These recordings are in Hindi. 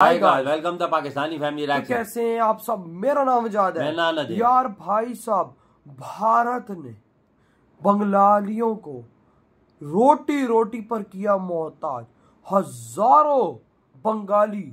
Hi guys, welcome the Pakistani family reaction. कैसे हैं आप सब? मेरा नाम आजाद है। यार भाई साहब, भारत ने बंगालियों को रोटी रोटी पर किया मोहताज। हजारों बंगाली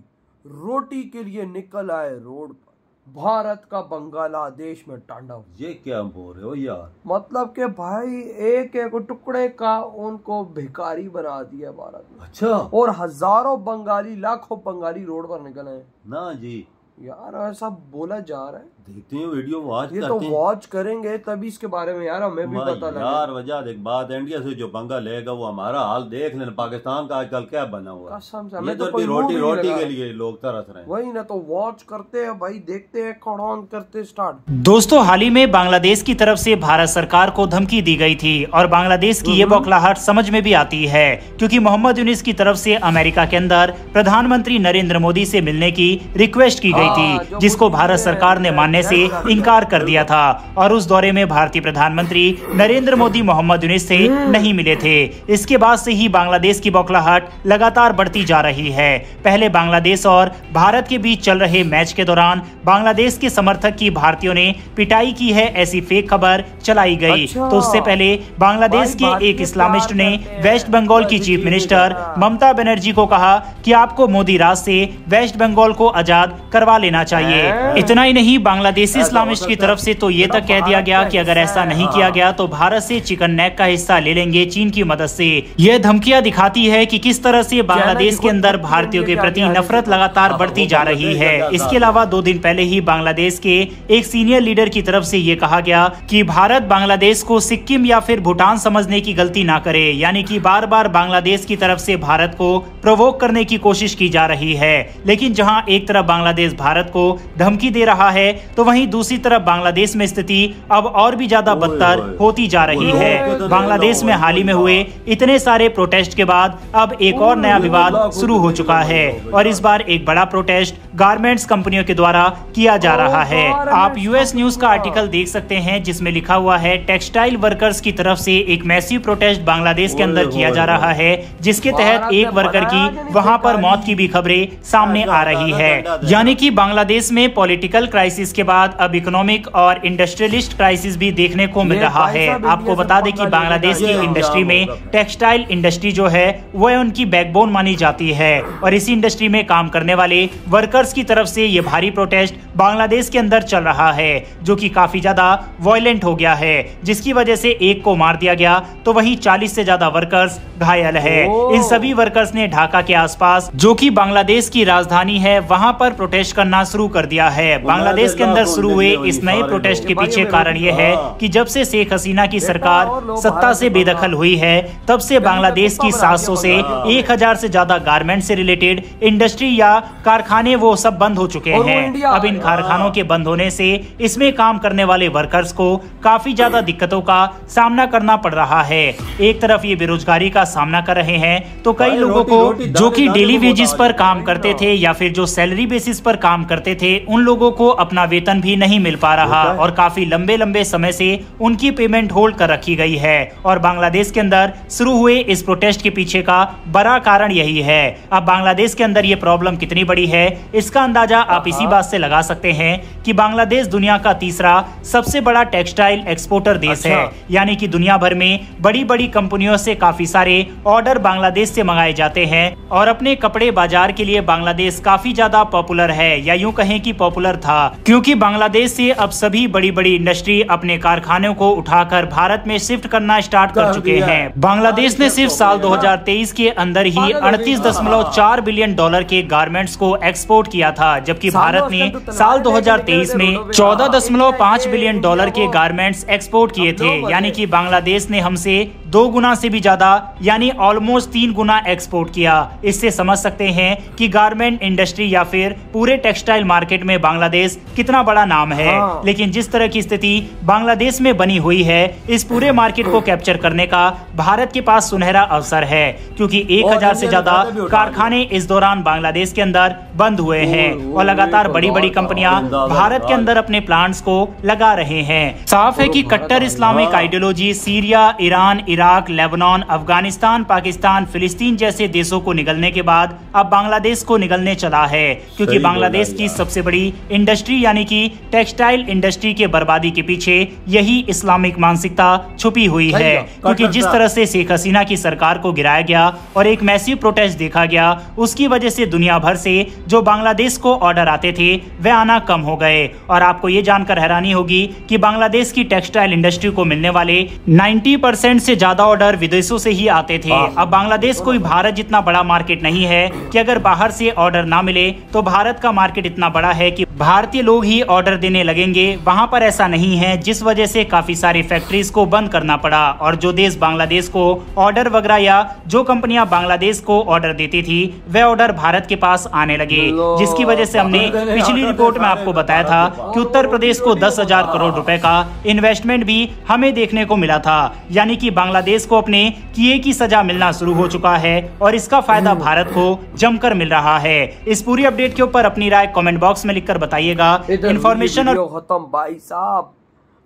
रोटी के लिए निकल आए रोड पर। भारत का बांग्लादेश में तांडव। ये क्या बोल रहे हो यार? मतलब के भाई एक एक टुकड़े का उनको भिखारी बना दिया भारत ने। अच्छा। और हजारों बंगाली, लाखों बंगाली रोड पर निकल आए। ना जी यार ऐसा बोला जा रहा है। देखते हैं वीडियो वॉच ये तो वॉच करेंगे तभी इसके बारे में यार हमें भी पता लगे। यार वजह देख, बात इंडिया से जो पंगा लेगा वो हमारा हाल देख लेना। पाकिस्तान का आजकल क्या बना हुआ है। कसम से हमें तो रोटी रोटी के लिए लोग तरस रहे हैं। वही ना, तो वॉच करते हैं भाई, देखते हैं, कौन करते स्टार्ट। दोस्तों, हाल ही में बांग्लादेश की तरफ से भारत सरकार को धमकी दी गई थी और बांग्लादेश की ये बौखलाहट समझ में भी आती है, क्योंकि मोहम्मद यूनिस की तरफ से अमेरिका के अंदर प्रधानमंत्री नरेंद्र मोदी से मिलने की रिक्वेस्ट की गई थी, जिसको भारत सरकार ने मानने से इनकार कर दिया था। और उस दौरे में भारतीय प्रधानमंत्री नरेंद्र मोदी मोहम्मद यूनिस से नहीं मिले थे। इसके बाद से ही बांग्लादेश की बौखलाहट लगातार बढ़ती जा रही है। पहले बांग्लादेश और भारत के बीच चल रहे मैच के दौरान बांग्लादेश के समर्थक की भारतीयों ने पिटाई की है, ऐसी फेक खबर चलाई गई। तो उससे पहले बांग्लादेश के एक इस्लामिस्ट ने वेस्ट बंगाल की चीफ मिनिस्टर ममता बनर्जी को कहा कि आपको मोदी राज से वेस्ट बंगाल को आजाद करवा लेना चाहिए। इतना ही नहीं, बांग्लादेशी इस्लामिस्ट की तरफ से तो ये तक कह दिया गया कि अगर ऐसा नहीं किया गया तो भारत से चिकन नेक का हिस्सा ले लेंगे चीन की मदद से। यह धमकियां दिखाती है कि किस तरह से बांग्लादेश के अंदर भारतीयों के प्रति नफरत लगातार बढ़ती जा रही है। इसके अलावा 2 दिन पहले ही बांग्लादेश के एक सीनियर लीडर की तरफ से ये कहा गया कि भारत बांग्लादेश को सिक्किम या फिर भूटान समझने की गलती ना करे, यानी कि बार बार बांग्लादेश की तरफ से भारत को प्रोवोक करने की कोशिश की जा रही है। लेकिन जहां एक तरफ बांग्लादेश भारत को धमकी दे रहा है, तो वहीं दूसरी तरफ बांग्लादेश में स्थिति अब और भी ज्यादा बदतर होती जा रही है। बांग्लादेश में हाल ही में हुए इतने सारे प्रोटेस्ट के बाद अब एक और नया विवाद शुरू हो चुका है, और इस बार एक बड़ा प्रोटेस्ट गारमेंट्स कंपनियों के द्वारा किया जा रहा है। आप यूएस न्यूज का आर्टिकल देख सकते हैं, जिसमें लिखा हुआ है टेक्सटाइल वर्कर्स की तरफ से एक मैसिव प्रोटेस्ट बांग्लादेश के अंदर किया जा रहा है, जिसके तहत एक वर्कर की वहां पर मौत की भी खबरें सामने आ रही है। यानी कि बांग्लादेश में पॉलिटिकल क्राइसिस के बाद अब इकोनॉमिक और इंडस्ट्रियलिस्ट क्राइसिस भी देखने को मिल रहा है। आपको बता दें कि बांग्लादेश की इंडस्ट्री में टेक्सटाइल इंडस्ट्री जो है वह उनकी बैकबोन मानी जाती है, और इसी इंडस्ट्री में काम करने वाले वर्कर्स की तरफ से ये भारी प्रोटेस्ट बांग्लादेश के अंदर चल रहा है, जो कि काफी ज्यादा वायलेंट हो गया है, जिसकी वजह से एक को मार दिया गया तो वहीं 40 से ज्यादा वर्कर्स घायल है। इन सभी वर्कर्स ने ढाका के आसपास, जो कि बांग्लादेश की राजधानी है, वहां पर प्रोटेस्ट करना शुरू कर दिया है। बांग्लादेश के अंदर शुरू हुए इस नए प्रोटेस्ट के पीछे कारण यह है कि जब से शेख हसीना की सरकार सत्ता से बेदखल हुई है, तब से बांग्लादेश की 700 से 1000 से ज्यादा गारमेंट से रिलेटेड इंडस्ट्री या कारखाने वो सब बंद हो चुके हैं। अब इन कारखानों के बंद होने से इसमें काम करने वाले वर्कर्स को काफी ज्यादा दिक्कतों का सामना करना पड़ रहा है। एक तरफ ये बेरोजगारी का सामना कर रहे हैं, तो कई लोगों को जो कि डेली वेजेस पर काम करते थे या फिर जो सैलरी बेसिस पर काम करते थे, उन लोगों को अपना वेतन भी नहीं मिल पा रहा, और काफी लंबे लंबे समय से उनकी पेमेंट होल्ड कर रखी गई है। और बांग्लादेश के अंदर शुरू हुए इस प्रोटेस्ट के पीछे का बड़ा कारण यही है। अब बांग्लादेश के अंदर ये प्रॉब्लम कितनी बड़ी है, इसका अंदाजा आप इसी बात से लगा सकते हैं कि बांग्लादेश दुनिया का तीसरा सबसे बड़ा टेक्सटाइल एक्सपोर्टर देश है। यानी कि दुनिया भर में बड़ी बड़ी कंपनियों से काफी सारे ऑर्डर बांग्लादेश से मंगाए जाते हैं, और अपने कपड़े बाजार के लिए बांग्लादेश काफी ज्यादा पॉपुलर है, या यूं कहें कि पॉपुलर था, क्योंकि बांग्लादेश से अब सभी बड़ी बड़ी इंडस्ट्री अपने कारखानों को उठाकर भारत में शिफ्ट करना स्टार्ट कर चुके हैं। बांग्लादेश ने सिर्फ साल 2023 के अंदर ही 38.4 बिलियन डॉलर के गारमेंट्स को एक्सपोर्ट किया था, जबकि भारत ने साल 2023 में 14.5 बिलियन डॉलर के गारमेंट्स एक्सपोर्ट किए थे। यानी कि बांग्लादेश ने हमसे 2 गुना से भी ज्यादा, यानी ऑलमोस्ट 3 गुना एक्सपोर्ट किया। इससे समझ सकते हैं कि गारमेंट इंडस्ट्री या फिर पूरे टेक्सटाइल मार्केट में बांग्लादेश कितना बड़ा नाम है। लेकिन जिस तरह की स्थिति बांग्लादेश में बनी हुई है, इस पूरे मार्केट को कैप्चर करने का भारत के पास सुनहरा अवसर है, क्योंकि 1000 से ज्यादा कारखाने इस दौरान बांग्लादेश के अंदर बंद हुए हैं, और लगातार बड़ी बड़ी कंपनियां भारत के अंदर अपने प्लांट्स को लगा रहे हैं। साफ है कि कट्टर Islamic ideology Syria, Iran, Iraq Iraq, Lebanon, Afghanistan, Pakistan, फिलिस्तीन जैसे देशों को निगलने के बाद अब बांग्लादेश को निगलने चला है, क्योंकि बांग्लादेश की सबसे बड़ी इंडस्ट्री यानी कि टेक्सटाइल इंडस्ट्री के बर्बादी के पीछे यही इस्लामिक मानसिकता छुपी हुई है। क्योंकि जिस तरह से शेख हसीना की सरकार को गिराया गया और एक मैसिव प्रोटेस्ट देखा गया, उसकी वजह से दुनिया भर से जो बांग्लादेश को ऑर्डर आते थे वे आना कम हो गए। और आपको ये जानकर हैरानी होगी कि बांग्लादेश की टेक्सटाइल इंडस्ट्री को मिलने वाले 90% से ज्यादा ऑर्डर विदेशों से ही आते थे। अब बांग्लादेश कोई भारत जितना बड़ा मार्केट नहीं है कि अगर बाहर से ऑर्डर ना मिले तो भारत का मार्केट इतना बड़ा है कि भारतीय लोग ही ऑर्डर देने लगेंगे। वहां पर ऐसा नहीं है, जिस वजह से काफी सारी फैक्ट्रीज को बंद करना पड़ा। और जो देश बांग्लादेश को ऑर्डर वगैरह या जो कंपनियां बांग्लादेश को ऑर्डर देती थी वे ऑर्डर भारत के पास आने लगे, जिसकी वजह से हमने पिछली रिपोर्ट में आपको बताया था कि उत्तर प्रदेश को 10,000 करोड़ रुपए का इन्वेस्टमेंट भी हमें देखने को मिला था। यानी कि बांग्लादेश को अपने किए की सजा मिलना शुरू हो चुका है और इसका फायदा भारत को जमकर मिल रहा है। इस पूरी अपडेट के ऊपर अपनी राय कमेंट बॉक्स में लिखकर बताइएगा। इन्फॉर्मेशन और खत्म भाई साहब,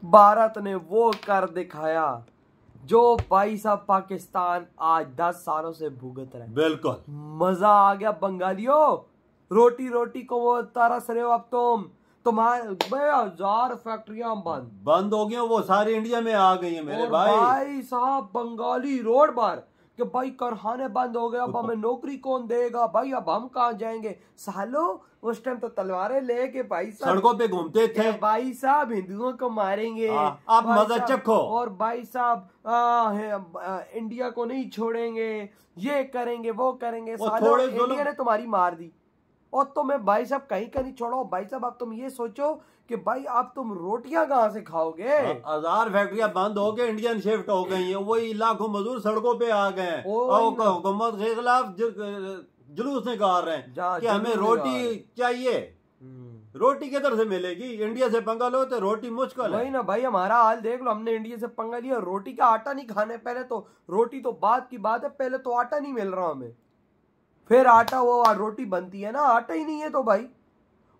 भारत ने वो कर दिखाया जो भाई साहब पाकिस्तान आज 10 सालों से भुगत रहे। बिल्कुल मजा आ गया बंगालियों, रोटी रोटी को वो तरस रहे हो अब तुम्हारे 1000 फैक्ट्रियां बंद हो गई, वो सारी इंडिया में आ गई है मेरे भाई साहब। बंगाली रोड पर कि भाई कारखाने बंद हो गए, अब हमें नौकरी कौन देगा भाई, अब हम कहाँ जाएंगे सालो। उस टाइम तो तलवारें लेके भाई साहब सड़कों पे घूमते थे, भाई साहब हिंदुओं को मारेंगे, आप मजा चखो, और भाई साहब इंडिया को नहीं छोड़ेंगे, ये करेंगे वो करेंगे। सालो इंडिया ने तुम्हारी मार दी और तुम्हें भाई साहब कहीं का नहीं छोड़ो। भाई साहब अब तुम ये सोचो कि भाई अब तुम रोटियां कहाँ से खाओगे। 1000 फैक्ट्रियां बंद हो गए, इंडियन शिफ्ट हो गई हैं, वही लाखों मजदूर सड़कों पे आ गए हैं और हुकूमत के खिलाफ जुलूस निकाल रहे हैं कि हमें रोटी चाहिए। रोटी किधर से मिलेगी? इंडिया से पंगा लो तो रोटी मुश्किल है। वही ना भाई, हमारा हाल देख लो, हमने इंडिया से पंगा लिया, रोटी का आटा नहीं खाने। पहले तो रोटी तो बात की बात है, पहले तो आटा नहीं मिल रहा हमें, फिर आटा वो रोटी बनती है ना, आटा ही नहीं है तो भाई।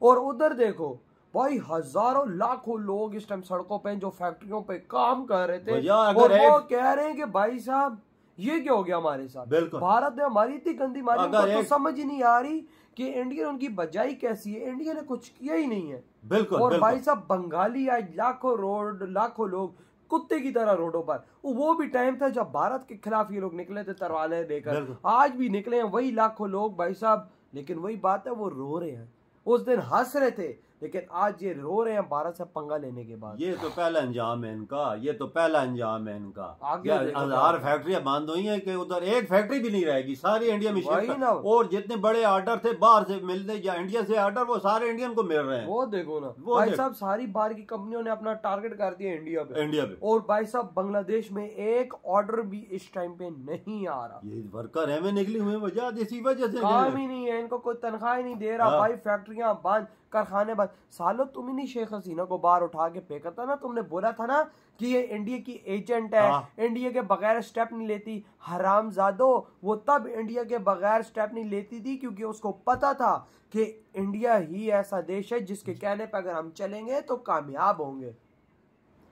और उधर देखो भाई हजारों लाखों लोग इस टाइम सड़कों पे जो फैक्ट्रियों पे काम कर रहे थे और वो कह रहे हैं कि भाई साहब ये क्या हो गया हमारे साथ। भारत ने हमारी इतनी गंदी मारी, उनको तो समझ ही नहीं आ रही कि इंडिया ने उनकी बजाई कैसी है। इंडिया ने कुछ किया ही नहीं है। बिल्कुल। भाई साहब बंगाली आज लाखों लोग कुत्ते की तरह रोडों पर, वो भी टाइम था जब भारत के खिलाफ ये लोग निकले थे तलवारें लेकर, आज भी निकले हैं वही लाखों लोग भाई साहब। लेकिन वही बात है, वो रो रहे हैं। उस दिन हंस रहे थे लेकिन आज ये रो रहे हैं भारत से पंगा लेने के बाद। ये तो पहला अंजाम है इनका, ये तो पहला अंजाम है इनका। आगे 1000 फैक्ट्रियां बंद हुई हैं कि उधर एक फैक्ट्री भी नहीं रहेगी, सारी इंडिया में शिफ्ट। और जितने बड़े ऑर्डर थे बाहर से मिलने या इंडिया से ऑर्डर, वो सारे इंडियन को मिल रहे हैं। वो देखो ना भाई साहब, सारी बाहर की कंपनियों ने अपना टारगेट कर दिया इंडिया पे। और भाई साहब बांग्लादेश में एक ऑर्डर भी इस टाइम पे नहीं आ रहा। ये वर्कर है निकली हुई वजह, इसी वजह से काम ही नहीं है, इनको कोई तनख्वाह ही नहीं दे रहा भाई। फैक्ट्रियां बंद, कारखाने बंद। सालों तुम ही नहीं शेख हसीना को बाहर उठा के फेंका था ना, तुमने बोला था ना कि ये इंडिया की एजेंट है, इंडिया के बगैर स्टेप नहीं लेती। हरामजादो, वो तब इंडिया के बगैर स्टेप नहीं लेती थी क्योंकि उसको पता था कि इंडिया ही ऐसा देश है जिसके कहने पर अगर हम चलेंगे तो कामयाब होंगे।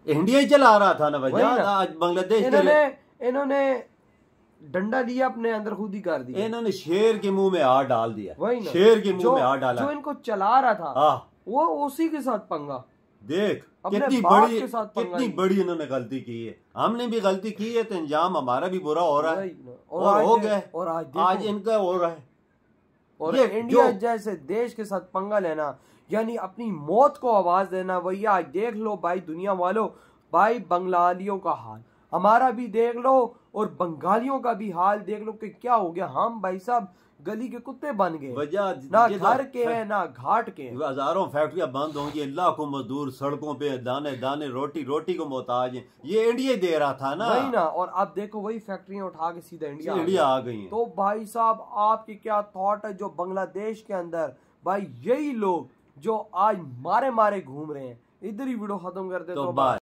इंडिया ही चला रहा था ना वजह। आज बांग्लादेश इन्होंने डंडा लिया अपने अंदर, खुद ही कर दिया। इन्होंने शेर के मुंह में हाथ डाल दिया। वही ना, शेर के मुंह में हाथ डाला। जो इनको चला रहा था वो उसी के साथ पंगा। देख कितनी बड़ी इन्होंने गलती की है। हमने भी गलती की है तो इंजाम हमारा भी बुरा हो रहा है और हो गया। और आज इनका हो रहा है। और इंडिया जैसे देश के साथ पंगा लेना यानी अपनी मौत को आवाज देना। भैया आज देख लो भाई दुनिया वालों, भाई बंगालियों का हाल हमारा भी देख लो और बंगालियों का भी हाल देख लो कि क्या हो गया। हम भाई साहब गली के कुत्ते बन गए, ना घर के हैं ना घाट के। हजारों फैक्ट्रियां बंद होंगी, लाखों मजदूर सड़कों पे दाने दाने रोटी को मोहताज हैं। ये इंडिया दे रहा था ना, वही ना। और अब देखो वही फैक्ट्रियां उठा के सीधा इंडिया आ गई हैं। तो भाई साहब आपकी क्या थॉट है जो बांग्लादेश के अंदर भाई यही लोग जो आज मारे घूम रहे हैं। इधर ही वीडियो खत्म कर दे तो बाय।